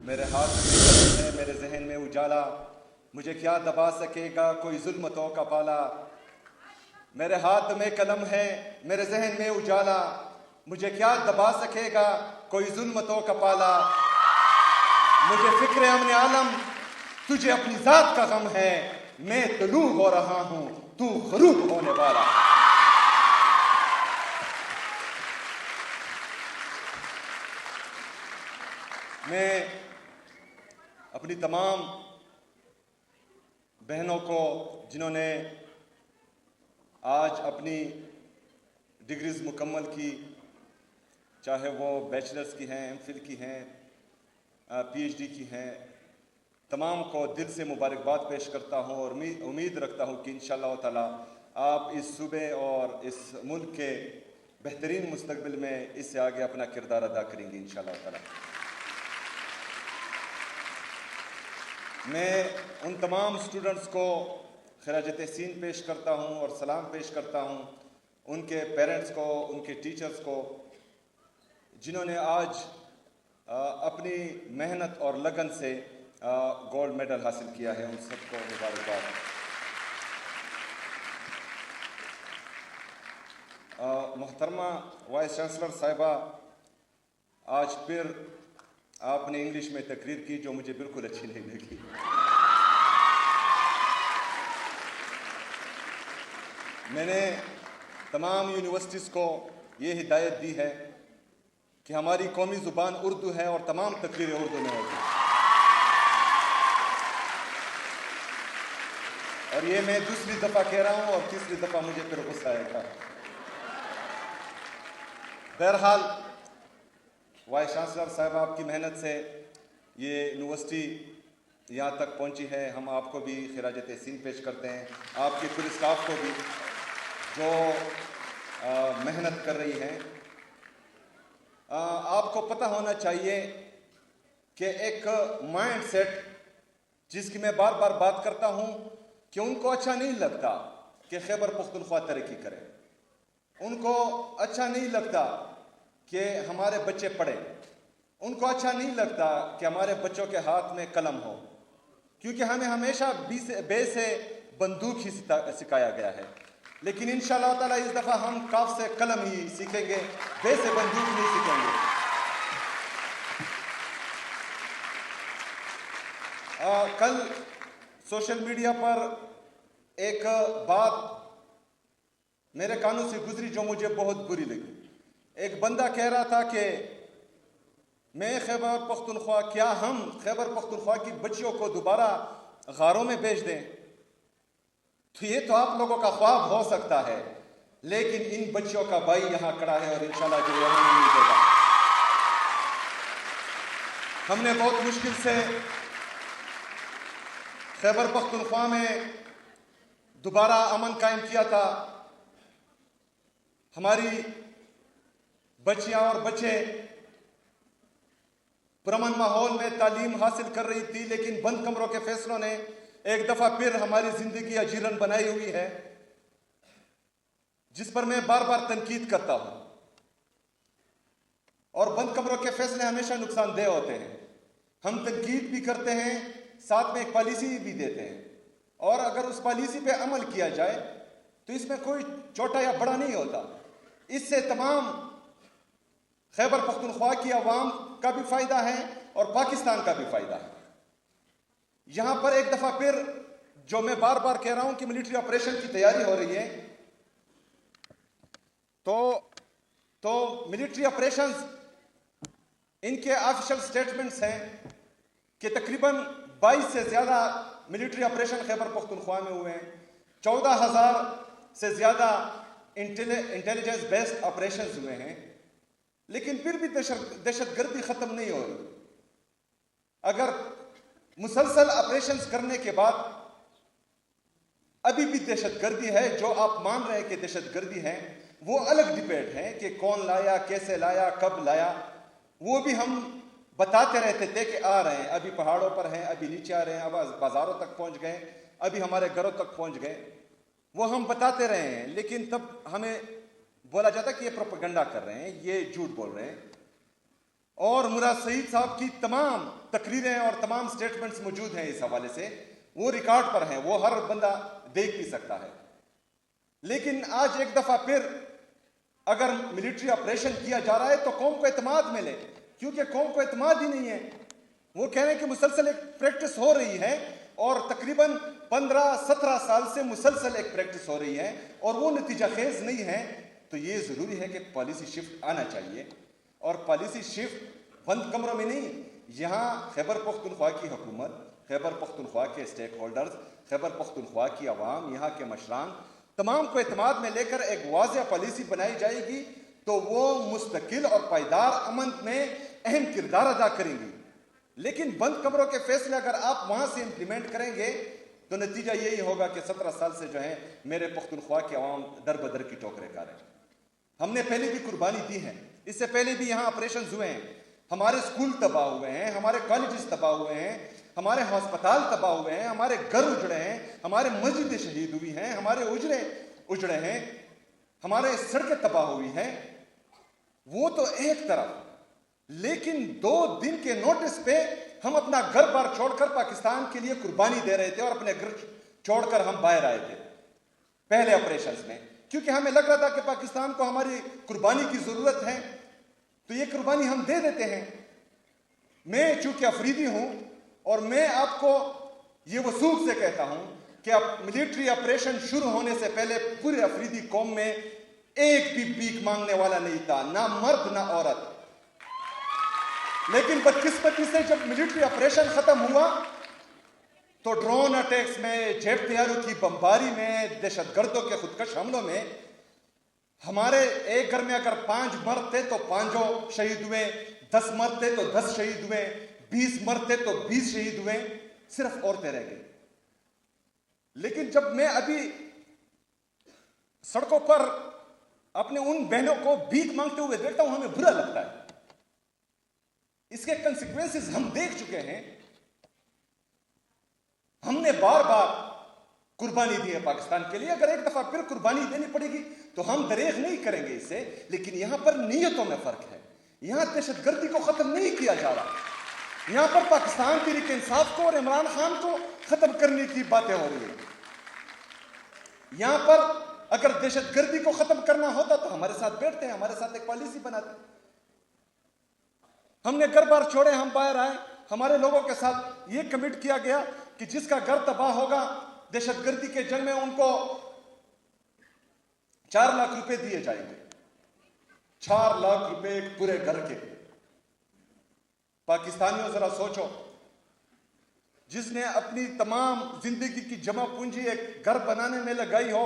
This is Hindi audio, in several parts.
मेरे हाथ में कलम है, मेरे जहन में उजाला, मुझे क्या दबा सकेगा कोई जुल्मतों का पाला। मेरे हाथ में कलम है, मेरे जहन में उजाला, मुझे क्या दबा सकेगा कोई जुल्मतों का पाला। मुझे फिक्र अमन आलम, तुझे अपनी जात का गम है, मैं तलू हो रहा हूं, तू गरूब होने वाला। मैं अपनी तमाम बहनों को जिन्होंने आज अपनी डिग्रीज मुकम्मल की, चाहे वो बैचलर्स की हैं, एमफिल की हैं, पीएचडी की हैं, तमाम को दिल से मुबारकबाद पेश करता हूं और उम्मीद रखता हूं कि इंशाअल्लाह ताला आप इस सूबे और इस मुल्क के बेहतरीन मुस्तकबिल में इससे आगे अपना किरदार अदा करेंगे इंशाअल्लाह ताला। मैं उन तमाम स्टूडेंट्स को खराज तहसीन पेश करता हूं और सलाम पेश करता हूं, उनके पेरेंट्स को, उनके टीचर्स को, जिन्होंने आज अपनी मेहनत और लगन से गोल्ड मेडल हासिल किया है। उन सबको मुबारकबाद। मोहतरमा वाइस चांसलर साहिबा, आज फिर आपने इंग्लिश में तकरीर की जो मुझे बिल्कुल अच्छी नहीं लगी। मैंने तमाम यूनिवर्सिटीज़ को ये हिदायत दी है कि हमारी कौमी ज़ुबान उर्दू है और तमाम तकरीरें उर्दू में होगी। और ये मैं दूसरी दफ़ा कह रहा हूँ और तीसरी दफ़ा मुझे फिर गुस्सा आएगा। बहरहाल वाइस चांसलर साहब, आपकी मेहनत से ये यूनिवर्सिटी यहाँ तक पहुँची है। हम आपको भी खिराज तहसीन पेश करते हैं, आपके पूरे स्टाफ को भी जो मेहनत कर रही हैं। आपको पता होना चाहिए कि एक माइंड सेट जिसकी मैं बार बार बात करता हूँ कि उनको अच्छा नहीं लगता कि खैबर पख्तूनख्वा तरक्की करे, उनको अच्छा नहीं लगता कि हमारे बच्चे पढ़ें, उनको अच्छा नहीं लगता कि हमारे बच्चों के हाथ में कलम हो, क्योंकि हमें हमेशा बे से बंदूक ही सिखाया गया है। लेकिन इंशाअल्लाह ताला इस दफ़ा हम काफ से कलम ही सीखेंगे, बे से बंदूक नहीं सीखेंगे। कल सोशल मीडिया पर एक बात मेरे कानों से गुजरी जो मुझे बहुत बुरी लगी। एक बंदा कह रहा था कि मैं खैबर पख्तूनख्वा, क्या हम खैबर पख्तूनख्वा की बच्चियों को दोबारा गारों में भेज दें? तो ये तो आप लोगों का ख्वाब हो सकता है, लेकिन इन बच्चियों का भाई यहां खड़ा है और इंशाल्लाह जो नहीं देगा। हमने बहुत मुश्किल से खैबर पख्तूनख्वा में दोबारा अमन कायम किया था। हमारी बच्चियां और बच्चे पुरअमन माहौल में तालीम हासिल कर रही थी, लेकिन बंद कमरों के फैसलों ने एक दफा फिर हमारी जिंदगी अजीरन बनाई हुई है, जिस पर मैं बार बार तनकीद करता हूं। और बंद कमरों के फैसले हमेशा नुकसानदेह होते हैं। हम तनकीद भी करते हैं, साथ में एक पॉलिसी भी देते हैं, और अगर उस पॉलिसी पे अमल किया जाए तो इसमें कोई छोटा या बड़ा नहीं होता। इससे तमाम खैबर पख्तूनख्वा की आवाम का भी फायदा है और पाकिस्तान का भी फायदा है। यहां पर एक दफा फिर जो मैं बार बार कह रहा हूं कि मिलिट्री ऑपरेशन की तैयारी हो रही है, तो मिलिट्री ऑपरेशंस, इनके ऑफिशियल स्टेटमेंट्स हैं कि तकरीबन 22 से ज्यादा मिलिट्री ऑपरेशन खैबर पख्तूनख्वा में हुए हैं। 14,000 से ज्यादा इंटेलिजेंस बेस्ड ऑपरेशंस हुए हैं, लेकिन फिर भी दहशतगर्दी खत्म नहीं हो रही। अगर मुसलसल ऑपरेशंस करने के बाद अभी भी दहशतगर्दी है, जो आप मान रहे हैं कि दहशतगर्दी है, वो अलग डिबेट है कि कौन लाया, कैसे लाया, कब लाया। वो भी हम बताते रहते थे कि आ रहे हैं, अभी पहाड़ों पर हैं, अभी नीचे आ रहे हैं, अब बाजारों तक पहुंच गए, अभी हमारे घरों तक पहुंच गए। वो हम बताते रहे हैं, लेकिन तब हमें बोला जाता कि ये प्रोपेगेंडा कर रहे हैं, ये झूठ बोल रहे हैं। और मुराद सईद साहब की तमाम तकरीरें और तमाम स्टेटमेंट्स मौजूद हैं इस हवाले से, वो रिकॉर्ड पर हैं, वो हर बंदा देख भी सकता है। लेकिन आज एक दफा फिर अगर मिलिट्री ऑपरेशन किया जा रहा है तो कौम को एतमाद मिले, क्योंकि कौम को एतमाद ही नहीं है। वो कह रहे हैं कि मुसलसल एक प्रैक्टिस हो रही है और तकरीबन 15-17 साल से मुसलसल एक प्रैक्टिस हो रही है और वो नतीजा खेज नहीं है। तो ये जरूरी है कि पॉलिसी शिफ्ट आना चाहिए, और पॉलिसी शिफ्ट बंद कमरों में नहीं, यहाँ खैबर पख्तूनख्वा की हुकूमत, खैबर पख्तूनख्वा के स्टेक होल्डर्स, खैबर पख्तूनख्वा की आवाम, यहाँ के मशरान तमाम को एतमाद में लेकर एक वाज़ेह पॉलिसी बनाई जाएगी तो वो मुस्तकिल और पायदार अमन में अहम किरदार अदा करेंगी। लेकिन बंद कमरों के फैसले अगर आप वहां से इंप्लीमेंट करेंगे तो नतीजा यही होगा कि 17 साल से जो है मेरे पख्तूनख्वा के अवाम दर बदर की ठोकरें खा रहे हैं। हमने पहले भी कुर्बानी दी है, इससे पहले भी यहाँ ऑपरेशन हुए हैं, हमारे स्कूल तबाह हुए हैं, हमारे कॉलेजेस तबाह हुए हैं, हमारे हस्पताल तबाह हुए हैं, हमारे घर उजड़े हैं, हमारे मस्जिदें शहीद हुई हैं, हमारे उजड़े हैं, हमारे सड़कें तबाह हुई हैं। वो तो एक तरफ, लेकिन 2 दिन के नोटिस पे हम अपना घर बार छोड़कर पाकिस्तान के लिए कुर्बानी दे रहे थे और अपने घर छोड़कर हम बाहर आए थे पहले ऑपरेशंस में, क्योंकि हमें लग रहा था कि पाकिस्तान को हमारी कुर्बानी की जरूरत है, तो ये कुर्बानी हम दे देते हैं। मैं चूंकि अफरीदी हूं और मैं आपको ये वसूख से कहता हूं कि अब मिलिट्री ऑपरेशन शुरू होने से पहले पूरे अफरीदी कौम में एक भी भीख मांगने वाला नहीं था, ना मर्द ना औरत। लेकिन बदकिस्मती से जब मिलिट्री ऑपरेशन खत्म हुआ तो ड्रोन अटैक्स में, जेट तैयारों की बमबारी में, दहशतगर्दों के खुदकश हमलों में हमारे एक घर में अगर 5 मर्द थे तो 5 शहीद हुए, 10 मर्द थे तो 10 शहीद हुए, 20 मर्द थे तो 20 शहीद हुए, सिर्फ औरतें रह गई। लेकिन जब मैं अभी सड़कों पर अपने उन बहनों को भीख मांगते हुए देखता हूं, हमें बुरा लगता है। इसके कंसिक्वेंसेस हम देख चुके हैं। हमने बार बार कुर्बानी दी है पाकिस्तान के लिए, अगर एक दफा फिर कुर्बानी देनी पड़ेगी तो हम दरेख नहीं करेंगे इससे। लेकिन यहां पर नीयतों में फर्क है, यहां दहशतगर्दी को खत्म नहीं किया जा रहा, यहां पर पाकिस्तान तहरीक इंसाफ को और इमरान खान को खत्म करने की बातें हो रही है। यहां पर अगर दहशतगर्दी को खत्म करना होता तो हमारे साथ बैठते हैं, हमारे साथ एक पॉलिसी बनाते। हमने घर बार छोड़े, हम बाहर आए, हमारे लोगों के साथ ये कमिट किया गया कि जिसका घर तबाह होगा दहशतगर्दी के जंग में उनको 4 लाख रुपए दिए जाएंगे। 4 लाख रुपए एक पूरे घर के। पाकिस्तानियों जरा सोचो, जिसने अपनी तमाम जिंदगी की जमा पूंजी एक घर बनाने में लगाई हो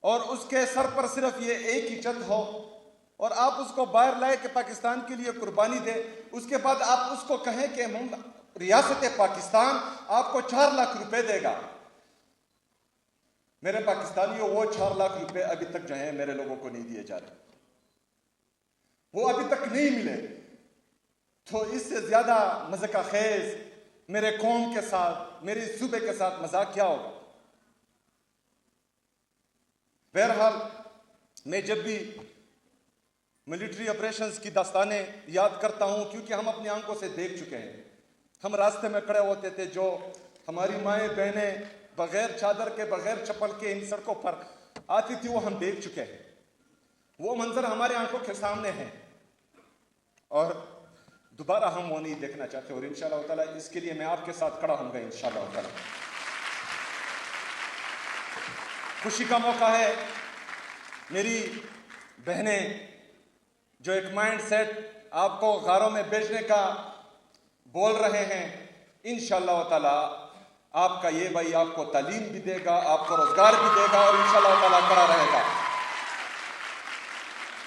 और उसके सर पर सिर्फ ये एक ही छत हो और आप उसको बाहर लाए कि पाकिस्तान के लिए कुर्बानी दे, उसके बाद आप उसको कहें कि रियासत पाकिस्तान आपको 4 लाख रुपए देगा। मेरे पाकिस्तानियों, वो 4 लाख रुपए अभी तक जो है मेरे लोगों को नहीं दिए जा रहे, वो अभी तक नहीं मिले। तो इससे ज्यादा मजे का खेज मेरे कौम के साथ, मेरे सूबे के साथ मजाक क्या होगा। बहरहाल, मैं जब भी मिलिट्री ऑपरेशंस की दास्तानें याद करता हूं, क्योंकि हम अपनी आंखों से देख चुके हैं। हम रास्ते में खड़े होते थे, जो हमारी माएँ बहनें बगैर चादर के, बगैर चप्पल के इन सड़कों पर आती थी, वो हम देख चुके हैं। वो मंजर हमारे आंखों के सामने है और दोबारा हम वो नहीं देखना चाहते। और इंशाअल्लाह ताला इसके लिए मैं आपके साथ खड़ा होऊंगा इंशाअल्लाह ताला। खुशी का मौका है, मेरी बहनें जो एक माइंड सेट आपको गारों में बेचने का बोल रहे हैं, इंशाअल्लाह ताला आपका ये भाई आपको तालीम भी देगा, आपको रोजगार भी देगा और इंशाअल्लाह ताला खड़ा रहेगा।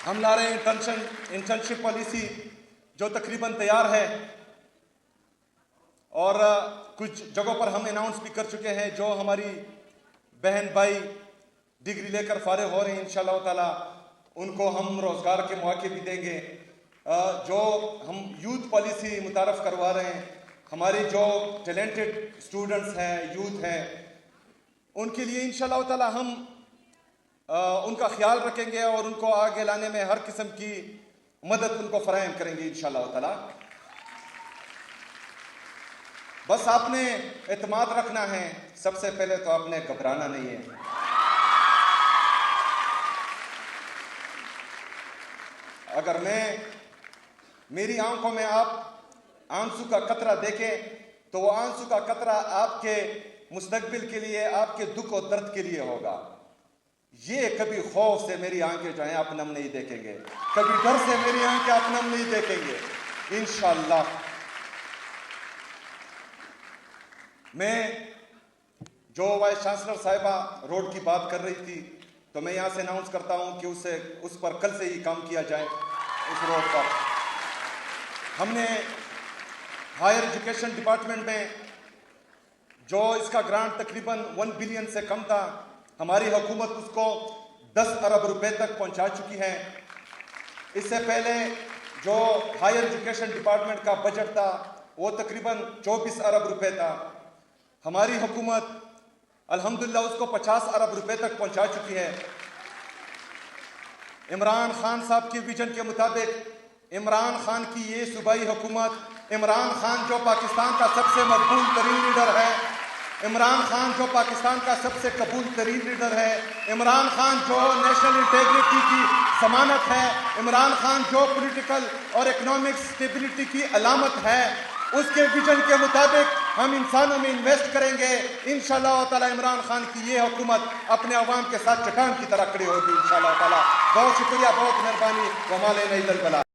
हम ला रहे हैं इंटर्नशिप पॉलिसी जो तकरीबन तैयार है और कुछ जगहों पर हम अनाउंस भी कर चुके हैं। जो हमारी बहन भाई डिग्री लेकर फारिग हो रहे हैं, इंशाअल्लाह ताला उनको हम रोजगार के मौके भी देंगे। जो हम यूथ पॉलिसी मुतारफ करवा रहे हैं, हमारी जो टैलेंटेड स्टूडेंट्स हैं, यूथ हैं, उनके लिए इंशाअल्लाह ताला हम उनका ख्याल रखेंगे और उनको आगे लाने में हर किस्म की मदद उनको फराहम करेंगे इंशाअल्लाह ताला। बस आपने एतमाद रखना है, सबसे पहले तो आपने घबराना नहीं है। अगर मेरी आंखों में आप आंसू का कतरा देखें तो वो आंसू का कतरा आपके मुस्तकबिल के लिए, आपके दुख और दर्द के लिए होगा। ये कभी खौफ से मेरी आंखें जो हैं आप नम नहीं देखेंगे, कभी डर से मेरी आंखें आप नम नहीं देखेंगे इंशाअल्लाह। मैं जो वाइस चांसलर साहिबा रोड की बात कर रही थी, तो मैं यहां से अनाउंस करता हूं कि उस पर कल से ही काम किया जाए। उस रोड पर हमने हायर एजुकेशन डिपार्टमेंट में जो इसका ग्रांट तकरीबन 1 बिलियन से कम था, हमारी हुकूमत उसको 10 अरब रुपए तक पहुंचा चुकी है। इससे पहले जो हायर एजुकेशन डिपार्टमेंट का बजट था वो तकरीबन 24 अरब रुपए था। हमारी हुकूमत अल्हम्दुलिल्लाह उसको 50 अरब रुपए तक पहुंचा चुकी है। इमरान खान साहब के विजन के मुताबिक इमरान खान की ये सूबाई हुकूमत, इमरान खान जो पाकिस्तान का सबसे मकबूल तरीन लीडर है, इमरान खान जो पाकिस्तान का सबसे कबूल तरीन लीडर है, इमरान खान जो नेशनल इंटेग्रिटी की जमानत है, इमरान खान जो पॉलिटिकल और इकोनॉमिक स्टेबिलिटी की अलामत है, उसके विजन के मुताबिक हम इंसानों में इन्वेस्ट करेंगे इंशाअल्लाह ताला। इमरान खान की ये हुकूमत अपने अवाम के साथ चट्टान की तरह खड़ी होगी इंशाअल्लाह ताला। बहुत शुक्रिया, बहुत मेहरबानी। वमा अलैना इल्लल बलाग।